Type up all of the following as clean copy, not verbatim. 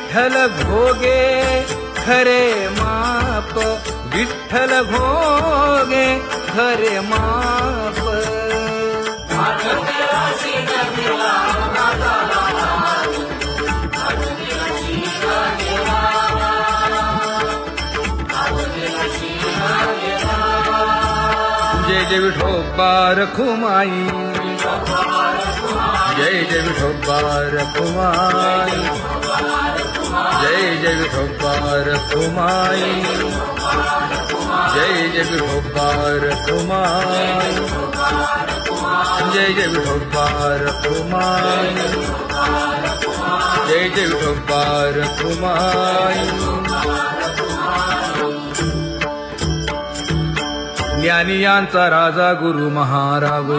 विठ्ठल भोगे खरे माप, विठ्ठल भोगे खरे माप. जय जय विठोबा रखुमाई, जय जय विठोबा रखुमाई, जय जय विठोबा रखुमाई, जय जय विठोबा रखुमाई, जय जय विठोबा रखुमाई, जय जय विठोबा रखुमाई. ज्ञानियांचा राजा गुरु महाराज,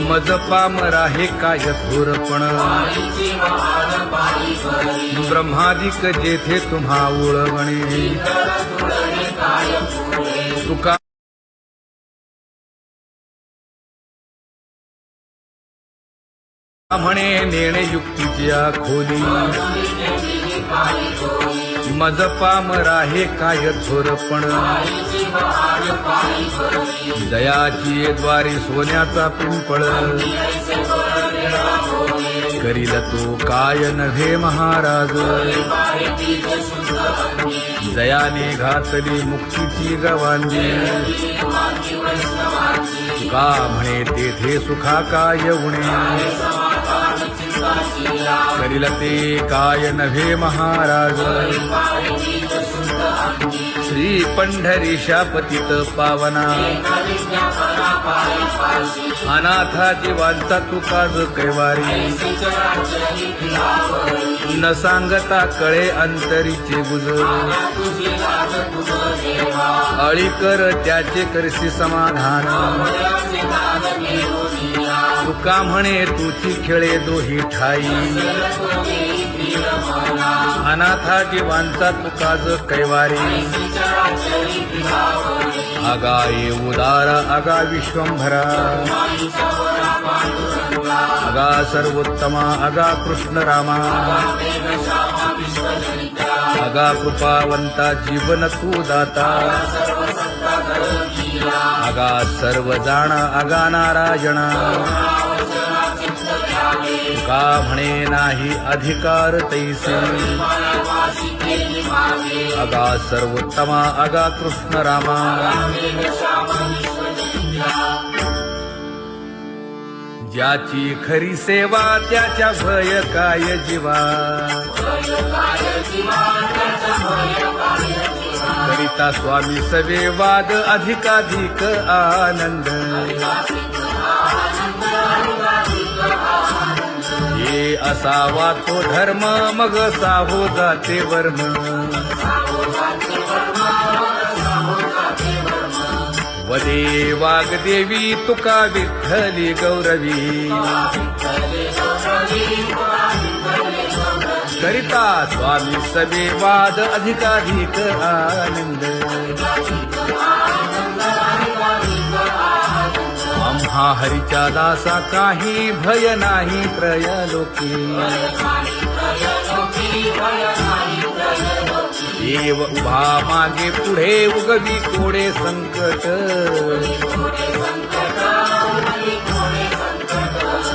मज पामरा हे काय थोरपण. ब्रह्मादिक जेथे तुम्हा उळवणे, तुका म्हणे नेणे युक्तीच्या खोली. मज पामरा हे काय थोरपण. दयाची द्वारे सोन्याचा पिंपळ, करील तो काय नव्हे महाराज. दयाने घातली मुक्तीची गवांजी, का म्हणे तेथे सुखा काय उणे. करील ते काय नव्हे महाराज. श्री पंढरीशा पतित पावना, अनाथा जीवांचा तुकाज कैवारी. न सांगता कळे अंतरीचे गुज, अळी कर त्याचे करसी समाधान. तुका म्हणे तुची खेळे दोही ठाई, अनाथा जीवांचा तुकाज कैवारी. आगा ये उदार आगा विश्वंभरा, आगा सर्वोत्तमा आगा कृष्ण रामा. आगा कृपावंता जीवन तू दाता, आगा सर्व जाणा आगा नारायणा. का म्हणे नाही अधिकार तैसे, आगा सर्वोत्तमा आगा कृष्ण रामा. ज्याची खरी सेवा त्याच्या भय काय जीवा. करिता स्वामी सवे वाद अधिकाधिक आनंद. हे असावा तो धर्म मग साहो जाते वर्म. वदे वाग्देवी तुका विठ्ठली गौरवी. करिता स्वामी सवे वाद अधिकाधिक आनंद. आम्हा हरीच्या दासा काही भय नाही त्रयलोकी. देव उभा मागे पुढे उगवी कोडे संकट.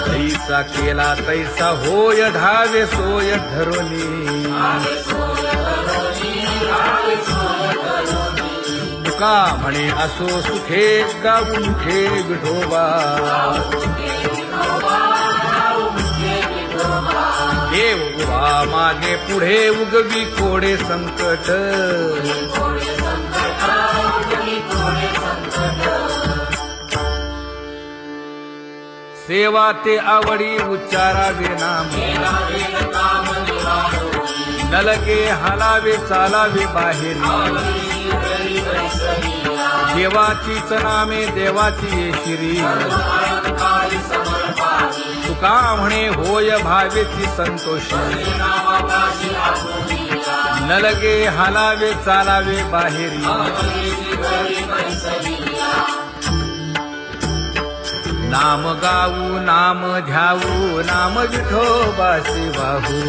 तैसा केला तैसा होय धावे सोय धरोनी. तुका म्हणे असो सुखे गाऊन ठे विठोबा. देव उभा मागे पुढे उगवी कोडे संकट. सेवा ते आवडी उच्चारावे नाम. नलगे हालावे चालावे बाहेरी. देवाचीच नामे देवाची येशिरी. तुका म्हणे होय भावेची संतोषी. नलगे हालावे चालावे बाहेरी. नाम गाऊ नाम ध्याऊ नाम विठोबासी वाहू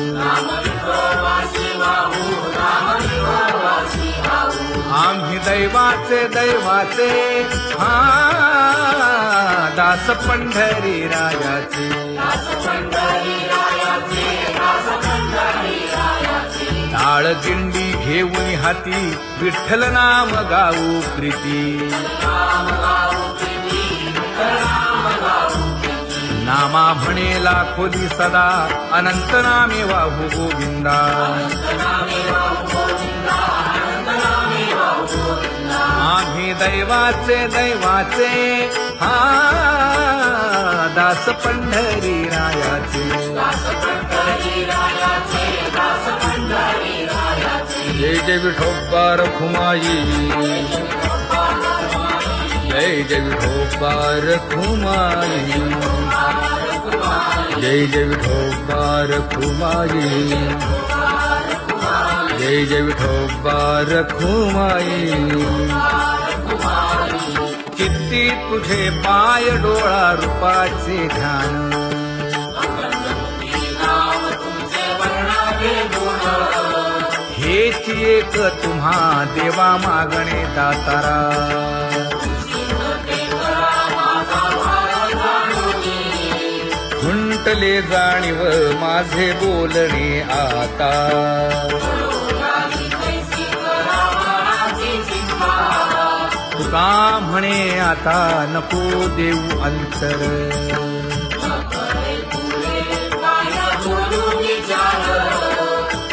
आम्ही दैवाचे दैवाचे हा दास पंढरी रायाचे टाळ गिंडी घेऊन हाती विठ्ठल नाम गाऊ प्रीती नामा म्हणेला खोली सदा अनंत नामे वाहू गोविंदा आम्ही दैवाचे दैवाचे हा दास पंढरी रायाचे जय जय विठोबा रखुमाई जय जय विठोबा रखुमाई जय जय विठोबा रखुमाई जय जय विठोबा रखुमाई किती तुझे पाय डोळा रूपाचे ध्यान हेच एक तुम्हा देवा मागणे दातारा खुंटले जाणीव माझे बोलणे आता तुका म्हणे आता नको देऊ अंतर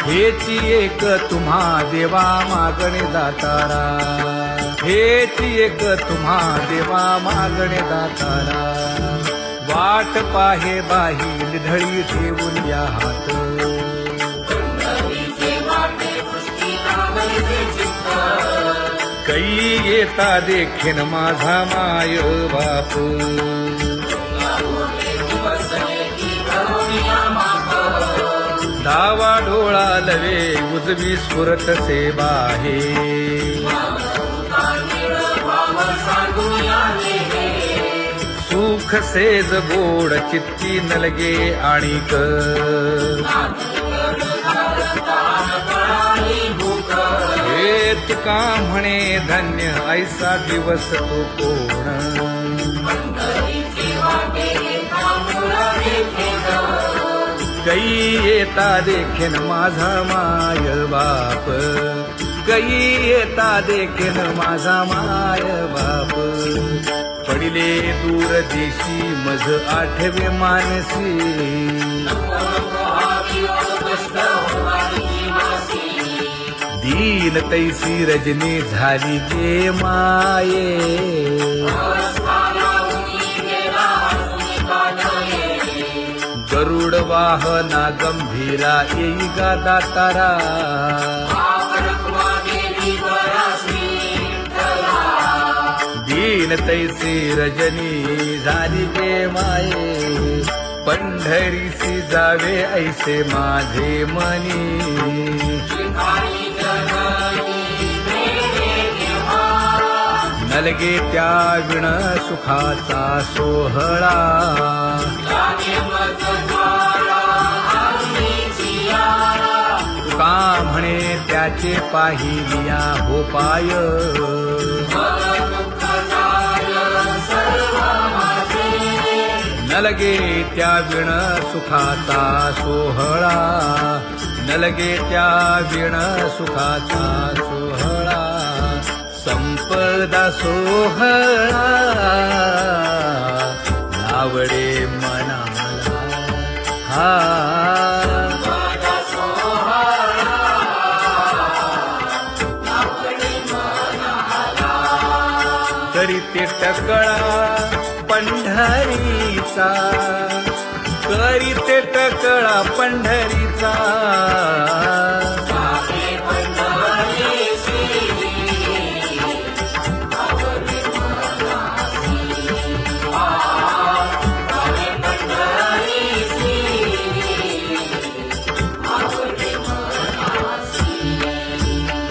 हेच एक तुम्हा देवा मागणे दातारा हेच एक तुम्हा देवा मागणे दातारा वाट पाहे बाही ढळी ठेवून या हात कै येता देखेन माझा माय बाप डावा डोळा लवे उजवी स्फुरत से बाहे सुख सेज गोड चित्ती नलगे आणिक हे तुका म्हणे धन्य ऐसा दिवस तो कोण कै येता देखेन माझा माय बाप कै येता देखेन माझा माय बाप पडिले दूर देशी मज आठवे मानसी दीन तैसी रजनी झाली जे माये गरुड वाहना गंभीरा येई गा दातारा दीन तैसी रजनी झाली जे माये पंढरीसी जावे ऐसे माझे मनी नलगे त्या विण सुखाचा सोहळा तुका म्हणे त्याचे पाहिलिया हो पाय नलगे त्या विण सुखाचा सोहळा नलगे त्या विण सुखाचा सोहळा संपदा सोहळा आवडे मनाला हा करीते टकळा पंढरीचा करीते टकळा पंढरीचा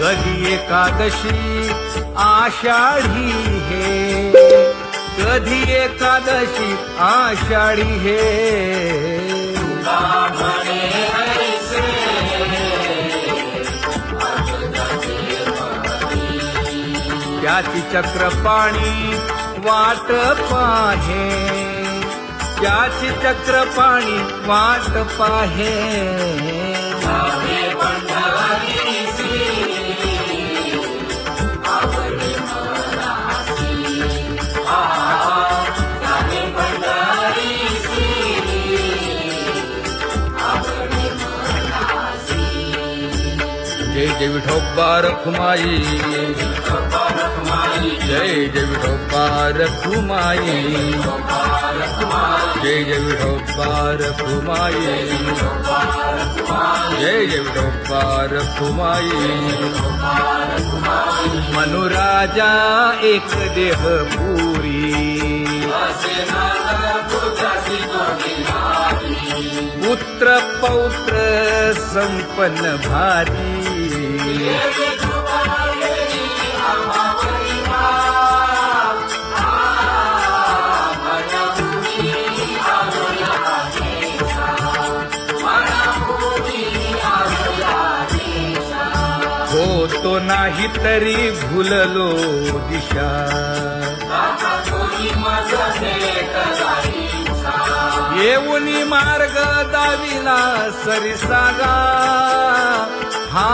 कधी एकादशी आषाढी हे कधी एकादशी आषाढी हे त्याची चक्रपाणी वाट पाहे, त्याची चक्रपाणी वाट पाहे. जय जय विठोबा रखुमाई, जय जय विठोबा रखुमाई, जय जय विठोबा रखुमाई, जय जय विठोबा रखुमाई. मनुराजा एक देह पुरी, पुत्र पौत्र संपन्न भारी. होतो नाही तरी भुललो दिशा, येऊनी मार्ग दाविला सरिसागा. हा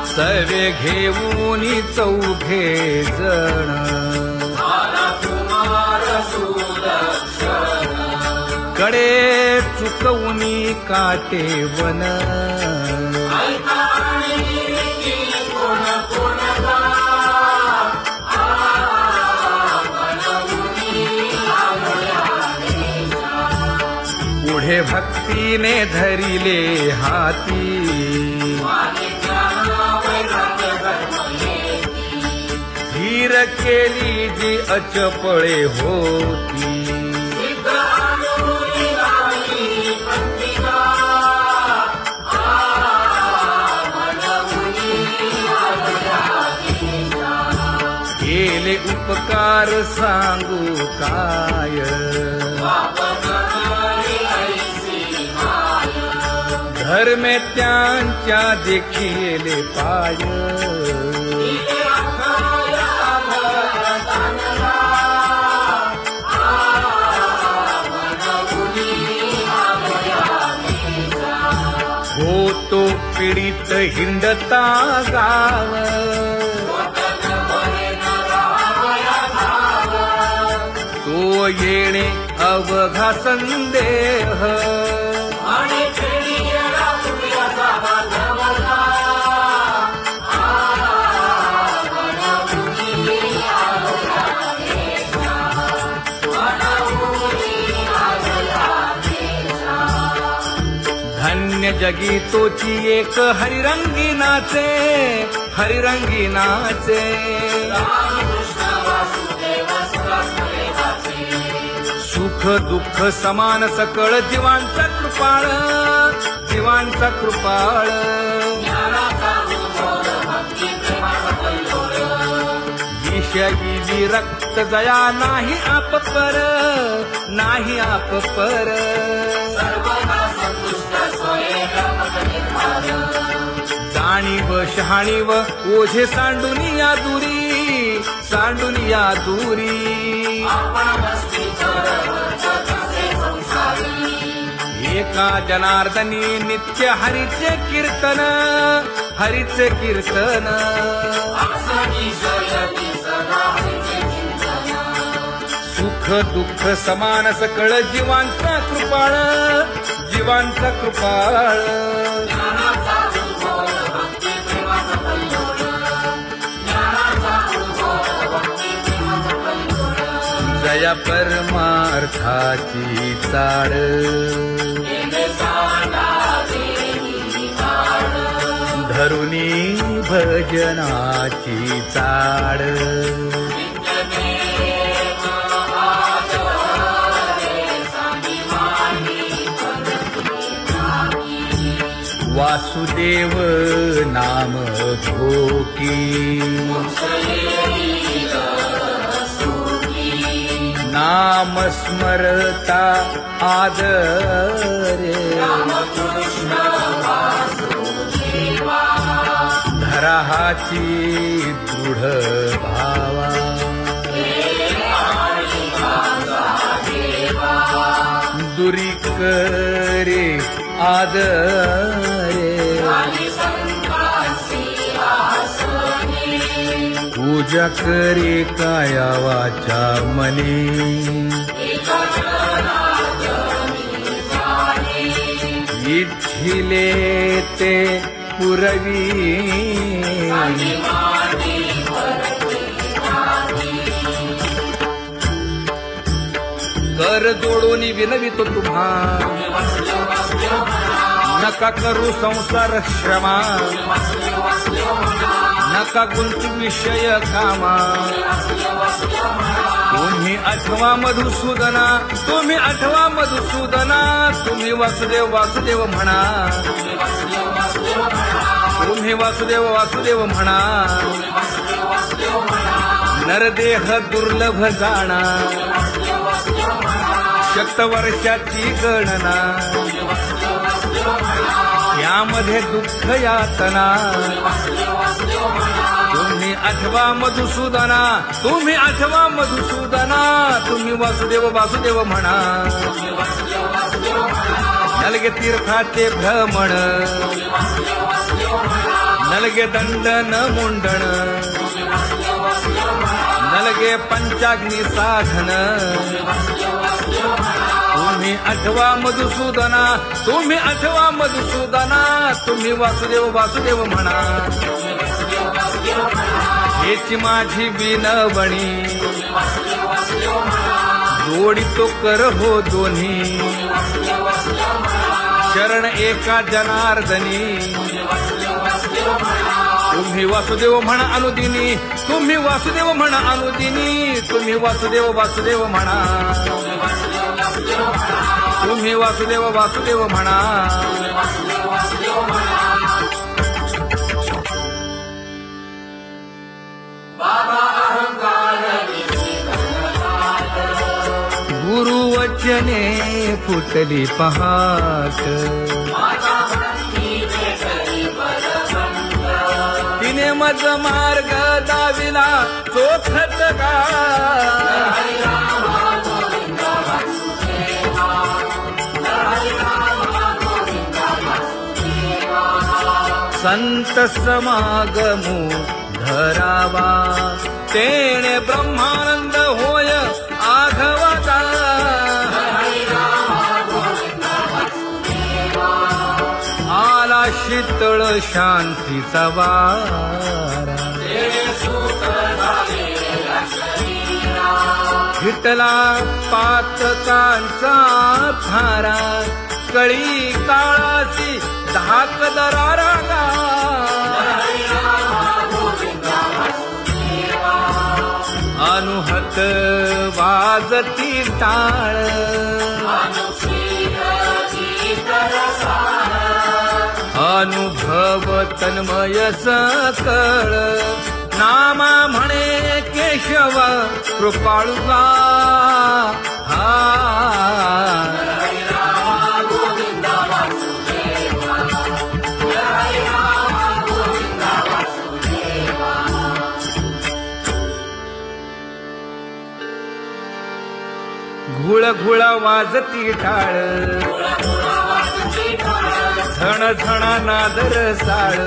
सर्वे घेऊनी चौघे जण, कडे चुकवूनी काटे वन. पुढे भक्तीने धरिले हाती, धीर केली जी अचपळे होती. केले उपकार सांगू काय, धर्मे त्यांच्या देखिले पाय. होतो पीडित हिंडता गाव, तो येणे अवघा संदेह. धन्य जगी तोची एक हरिरंगी नाचे, हरिरंगी नाचे. सुख दुःख समान सकळ जीवांचा कृपाळ, जीवांचा कृपाळ. विषयी विरक्त जया नाही आप पर, नाही आप पर. जाणीव शहाणीव ओझे सांडून या दुरी, सांडून या दुरी. एका जनार्दनी नित्य हरीचे कीर्तन, हरीचे कीर्तन. सुख दुःख समान सकळ जीवांचा कृपाळ, जीवांचा कृपाळ. जया परमार्थाची चाड, धरुनी भजनाची चाड. वासु वासुदेव नाम घोकी नाम स्मरता आदरे धरा हाची दृढ भावा दुरी करे आदरे पूजा करे काया वाचा मनी इच्छिले ते पुरवी कर जोडून विनवितो तुम्हा नका करू संसार श्रमा नका गुंतू विषय कामा तुम्ही आठवा मधुसूदना तुम्ही आठवा मधुसूदना तुम्ही वासुदेव वासुदेव म्हणा तुम्ही वासुदेव वासुदेव म्हणा नरदेह दुर्लभ जाणा शतवर्षाची गणना यामध्ये दुःख यातना तुम्ही आठवा मधुसूदना तुम्ही आठवा मधुसूदना तुम्ही वासुदेव वासुदेव म्हणा नलगे तीर्थाचे भ्रमण नलगे दंडन मुंडण नलगे पंचाग्नी साधन तुम्ही आठवा मधुसूदना तुम्ही आठवा मधुसूदना तुम्ही वासुदेव वासुदेव म्हणा हेची माझी विनवणी जोडितो कर हो दोन्ही शरण एका जनार्दनी तुम्ही वासुदेव म्हणा अनुदिनी तुम्ही वासुदेव म्हणा अनुदिनी तुम्ही वासुदेव वासुदेव म्हणा तुम्ही वासुदेव वासुदेव म्हणा गुरुवचने फुटली पहाट तिने मज मार्ग दाविला चोखत का संत समागमू धरावा तेणे ब्रह्मानंद होय आघवाचा आला शीतळ शांतीचा वारा विठला पातकांचा थारा कळी काळाची धाक दरारा अनुहत वाजती टाळ अनुभव तन्मय सकळ नामा म्हणे केशव कृपाळुगा घुळ घुळ वाजती टाळ झण झणा नादर साळ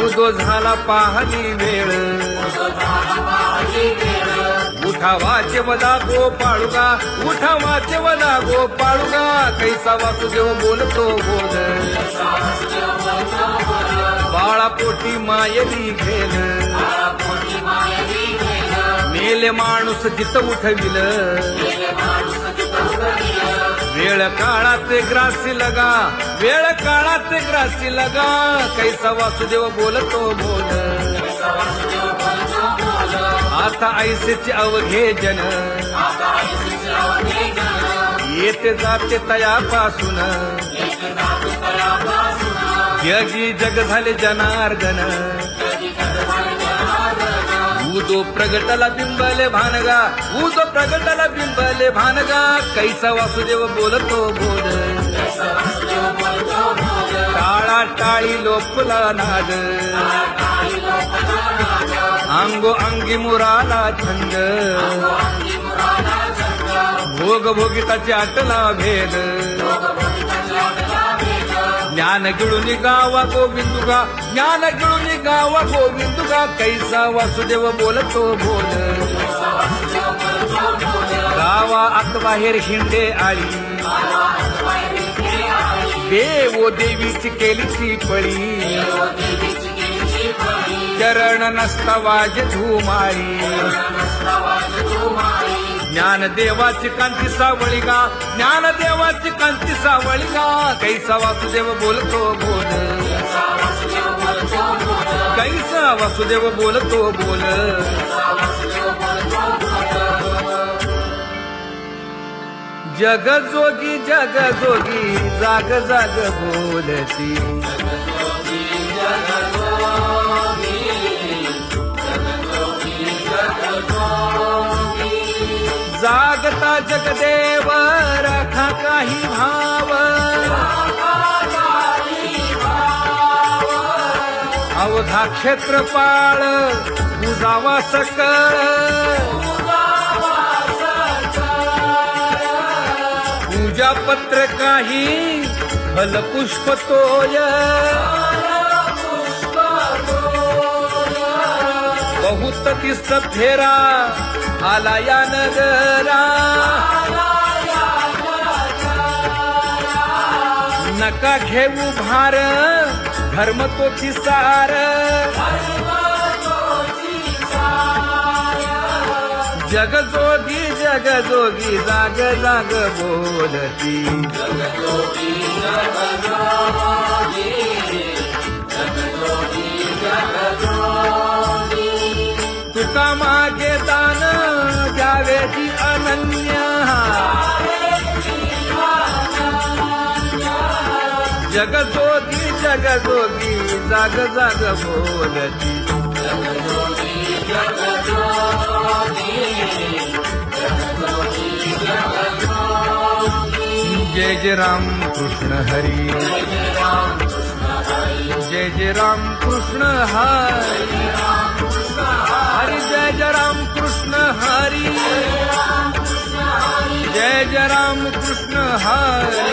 उदो झाला पाहली वेळ उठा वाचे वदा गोपाळुगा उठा वाचे वदा गोपाळुगा कैसा वासुदेव बोलतो बोल बाळा पोटी मायली घेल मेले माणूस जित उठविल वेळ काळात ग्रासी लगा वेळ काळात ग्रासी लगा कैसा वासुदेव बोलतो बोल आता ऐसेचे अवघे जन येते जाते तयापासून जगी जग झाले जनार्दन उदो प्रगटला बिंबले भानगा उदो प्रगटला बिंबले भानगा कैसा वासुदेव बोलतो बोल टाळा टाळी लोपला नाद अंगो अंगी मुराला छंद भोग भोगिताची आटला भेद ज्ञान गिळून गावा गोविंदुगा ज्ञान गिळून गावा गोविंदुगा कैसा वासुदेव बोलतो बोल गावा आत बाहेर हिंडे आळी देवो देवीची केलीची पळी चरण नसता वाज धुमाळी ज्ञान देवाची कांती सावळी गा ज्ञान देवाची कांती सावळी गा कैसा वासुदेव बोलतो बोल कैसा वासुदेव बोलतो बोल जग जोगी जाग जाग बोलती जागता जगदेव राखा काही भाव अवधा क्षेत्रपाळ बुजावा सकळ पूजा पत्र काही फलपुष्प तोय बहुत तीस फेरा आला या नगरा नका घेऊ भार धर्म तोची सार जगजोगी जाग जाग बोलती तुका मागे दान द्यावेची अनन्य जगजोगी जाग जाग बोलती जय जय राम कृष्ण हरी जय जय राम कृष्ण हरी हरि जय जय राम कृष्ण हरी जय जय राम कृष्ण हरी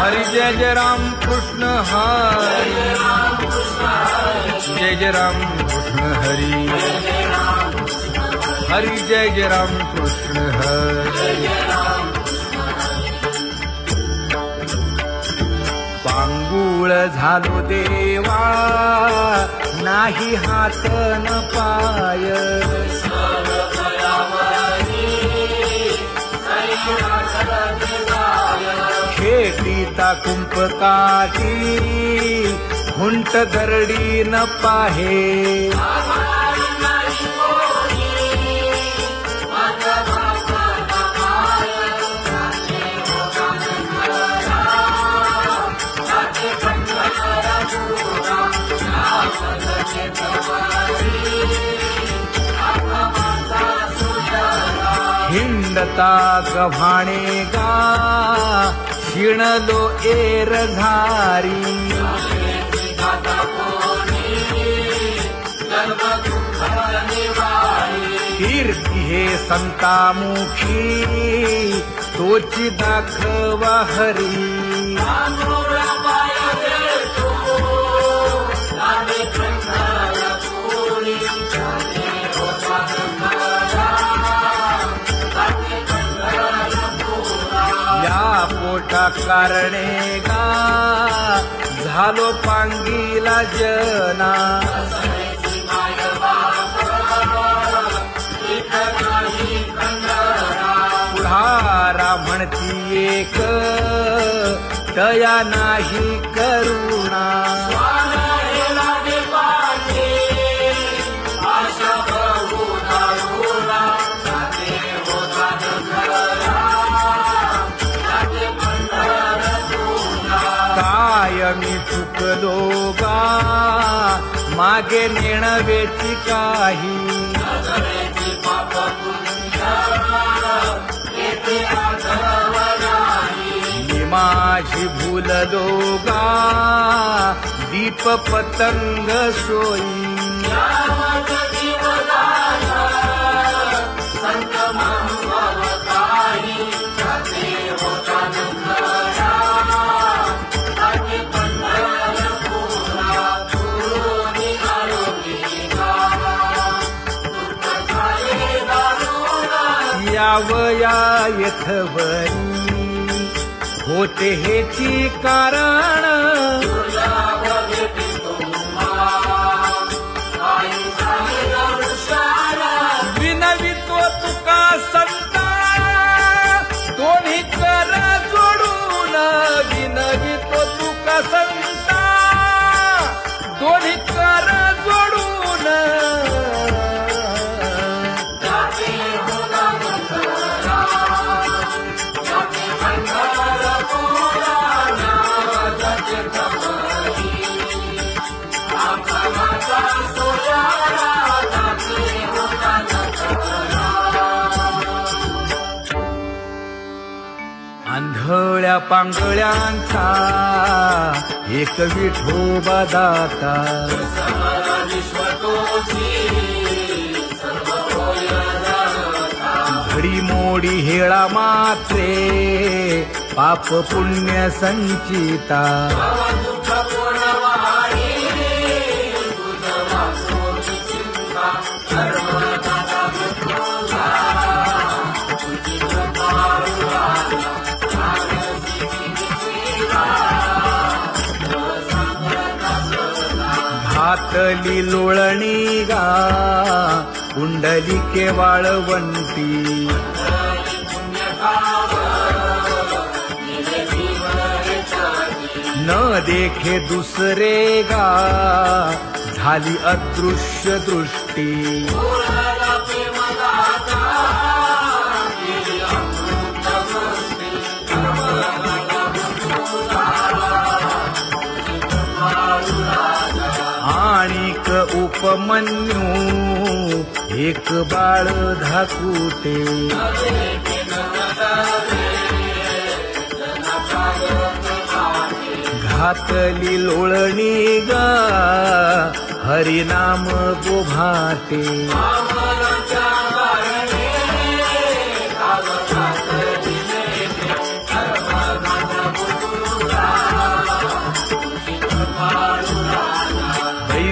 हरि जय जय राम कृष्ण हरी जय जय राम कृष्ण हरी हरि जय जय राम कृष्ण हरी पांगुळ झालो देवा नाही हात न पाय खेटीता कुंपकाठी हुंट दरडी न पाहे हिंडता गव्हाणे गा शिणलो एरधारी कीर्ती हे संतामुखी तोची दाखवा हरी पोटा कारणे गा झालो पांगीला जना पुढारा म्हणती एक दया नाही करुणा चुकलो गा मागे नेणवेची काही मी माझी भूललो गा दीप पतंग सोयी यावया यथवरी होते हेची कारण विनवितो तुका संता दोन्ही कर जोडून विनवितो तुका संता दोन्ही कर जोडून आंधळ्या पांगळ्यांचा एक विठोबा दाता घडीमोडी हेळा मात्रे पाप पुण्य संचिता घातली लोळणी गा कुंडलिके वाळवंटी न देखे दुसरे गा झाली अदृश्य दृष्टी आणिक उपमन्यू एक बाळ धाकुटे घातली लोळणी गा हरिनाम गोभाटे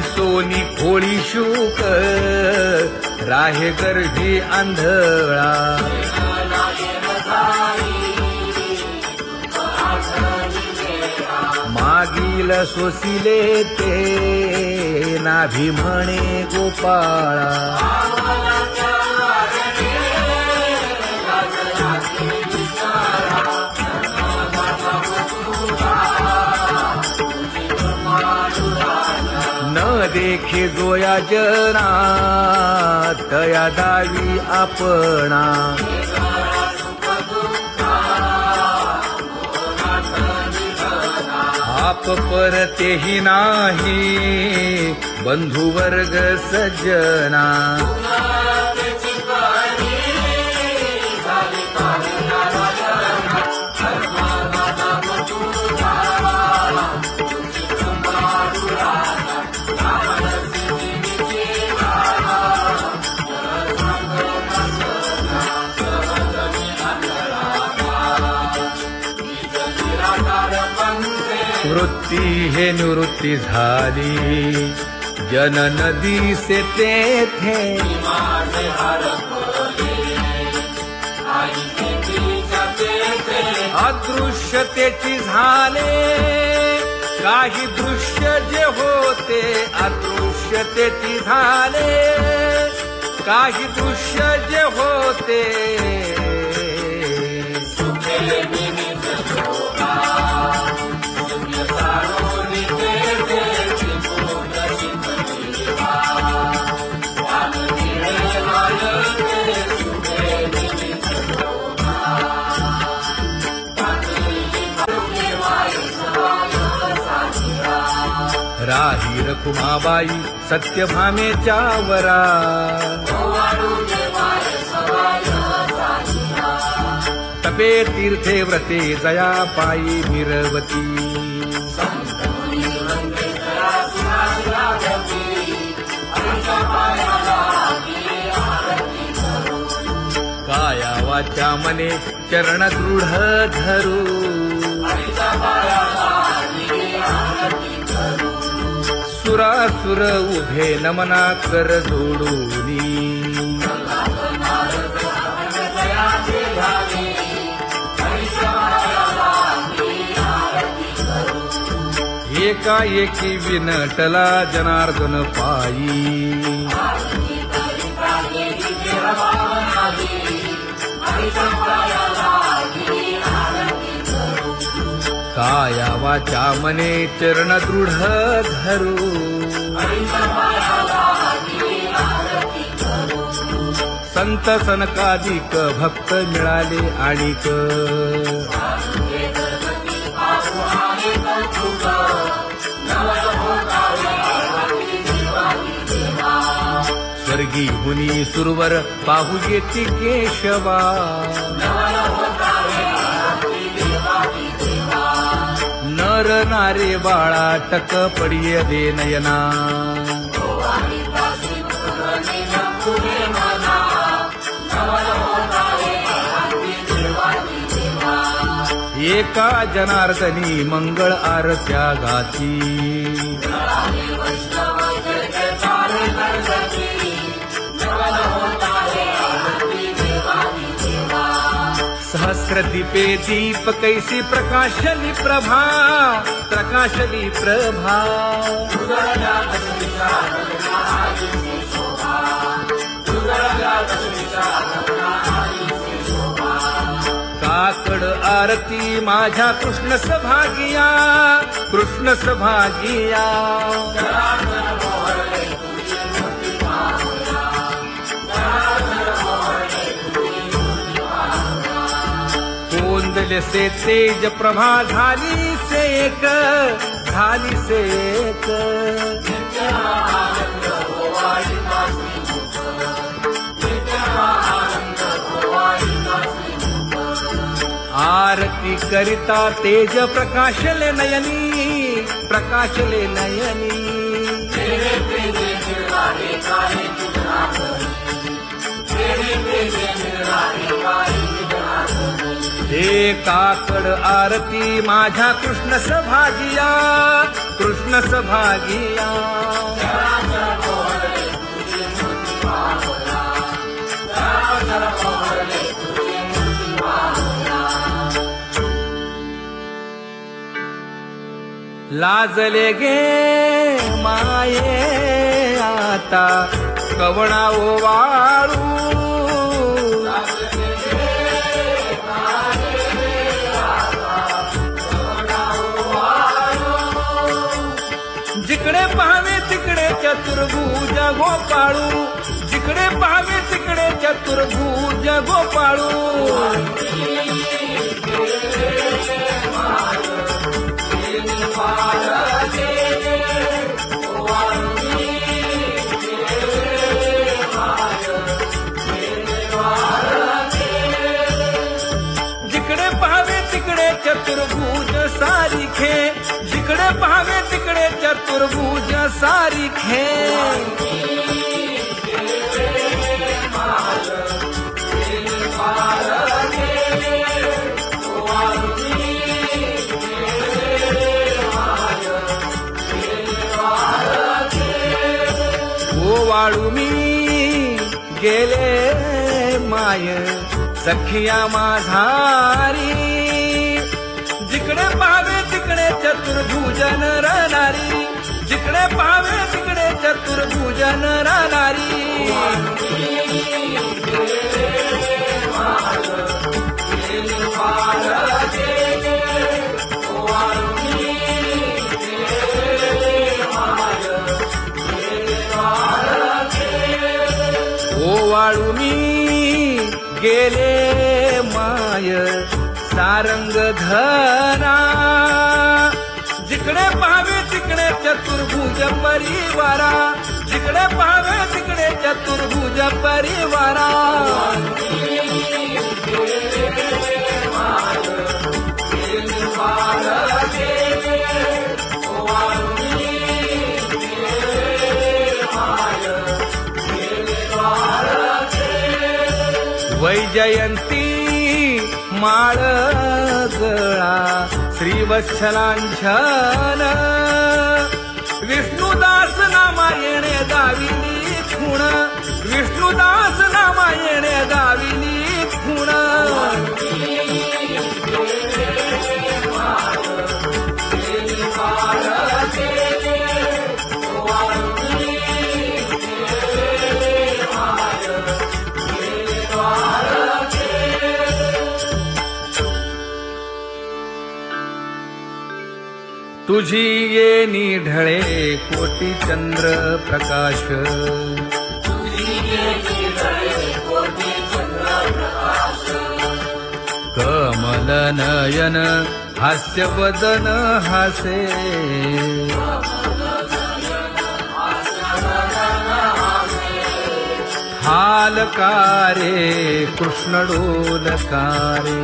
सोनी खोळी शूक राहे गर्भी आंधळा मागील सोसिले ते नाभी म्हणे गोपाळा न देखे जोया जना तया दावी आपणा आप परतेही नाही बंधुवर्ग सज्जना वृत्ती हे निवृत्ती झाली जन नदी से तेथे अदृश्यतेची झाले काही दृश्य जे होते अदृश्यतेची झाले काही दृश्य जे होते रखुमाबाई सत्यभामेच्या वरा तपे तीर्थे व्रते जया पायी मिरवती काया वाचा मने चरण दृढ धरू सुरासुर उभे नमना कर जोडूनी एकाएकी विनटला जनार्दन पायी काया वाचा मने चरण दृढ धरू संत सनकादिक भक्त मिळाले आणिक स्वर्गी हुनी सुरवर पाहू येती केशवा नर नारे बाळा टक पडिय दे नयना एका जनार्दनी मंगळ आरत्या गाती सहस्र दीपे दीप कैसी प्रकाशली प्रभा प्रकाशली प्रभा काकड आरती माझ्या कृष्ण सभागिया कृष्ण सभागिया कोंदले से तेज प्रभा झाली से एक झाली से एक आरती करिता तेज प्रकाशले नयनी प्रकाशले नयनी हे काकड आरती माझ्या कृष्ण सभागिया कृष्ण सभागिया लाजले गे माये आता कवणा ओवाळू जिकडे पाहावे तिकडे चतुर्भुज गोपाळू जिकडे पाहावे तिकडे चतुर्भुज गोपाळू जिकडे पाहावे तिकडे चतुर्भुज सारिखे जिकडे पाहावे तिकडे चतुर्भुज सारिखे ओवाळू मी गेले माय सखिया माझारी जिकडे पाहावे तिकडे चतुर्भुज नरनारी जिकडे पाहावे तिकडे चतुर्भुज नरनारी ओवाळू मी गेले माय सारंग धरा जिकडे पाहावे तिकडे तिकडे चतुर्भुज परिवारा, जिकडे पाहावे तिकडे चतुर्भुज परिवारा. वैजयंती माळ गळा श्रीवत्सलांछन, विष्णुदास नामायणे दाविनी खूण, विष्णुदास नामायणे दाविनी खूण. तुझी येणी ढळे कोटी चंद्र प्रकाश, कमल नयन हास्य वदन हासे, हालकारे कृष्ण डोलकारे.